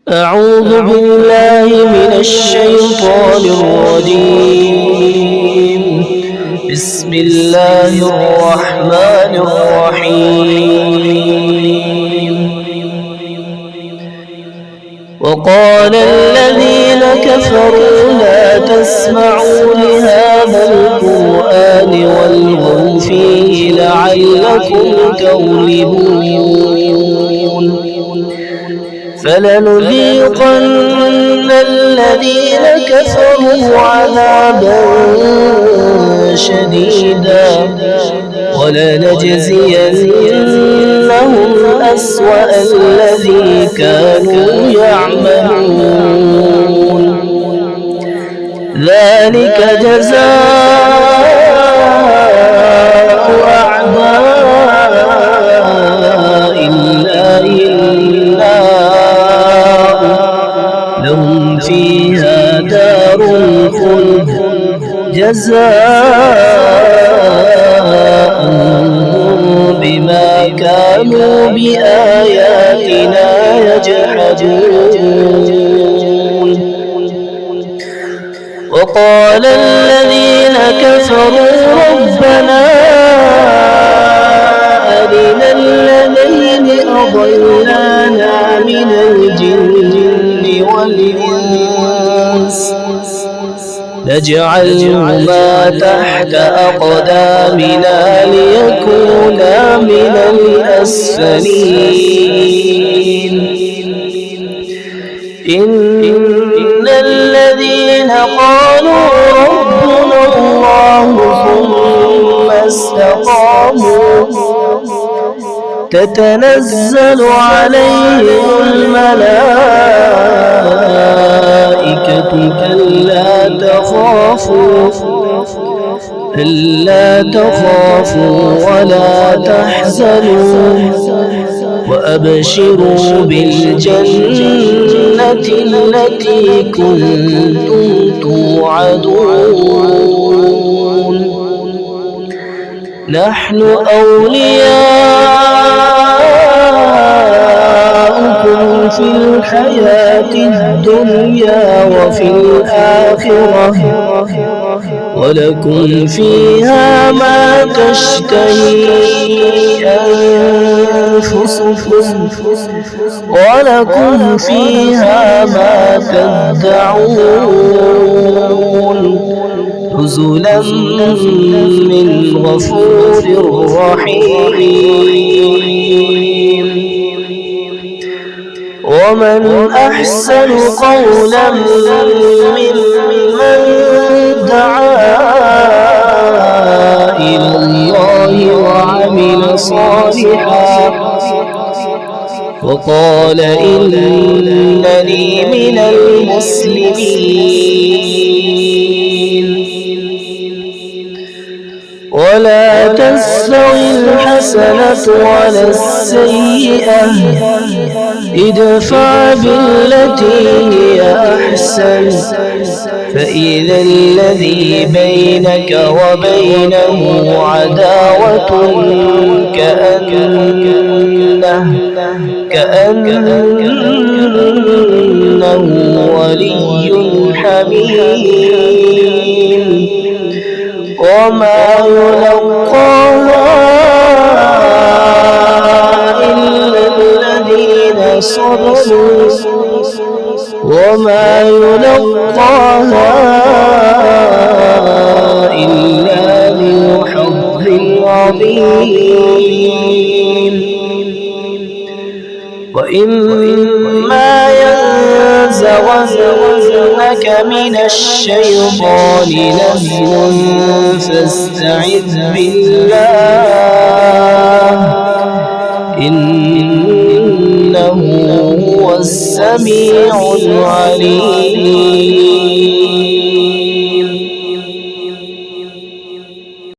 أعوذ بالله من الشيطان الرجيم. بسم الله الرحمن الرحيم. وقال الذين كفروا لا تسمعوا لهذا القرآن والغوا فيه لعلكم تغلبون. فلنذيقن الذين كفروا عذابا شديدا ولنجزينهم أسوأ الذي كانوا يعملون. ذلك جزاء أعداء الله النار لهم فيها دار الخلد جزاء بما كانوا بآياتنا يجحدون. وقال الذين كفروا ربنا أرنا الذين أضلانا من الجن والإنس نجعلهما تحت أقدامنا ليكونا من الأسفلين. إن الذين قالوا ربنا الله ثم استقاموا تتنزل عليهم الملائكة ألا تخافوا ولا تحزنوا وأبشروا بالجنة التي كنتم توعدون. نحن أولياؤكم في الحياة الدنيا وفي الآخرة ولكم فيها ما تشتهي أنفسكم ولكم فيها ما تدعون نزلا من غفور رحيم. ومن أحسن قولا ممن دعا إلى الله وعمل صالحا وقال إنني من المسلمين. ولا تستوي الحسنة ولا السيئة ادفع بالتي هي أحسن فإذا الذي بينك وبينه عداوة كأنه ولي حميم. وما يلقاها إلا الذين صبروا وما يلقاها إلا ذو حظ عظيم. وإما ينزغنك من الشيطان نزغ فاستعذ بالله إنه هو السميع العليم.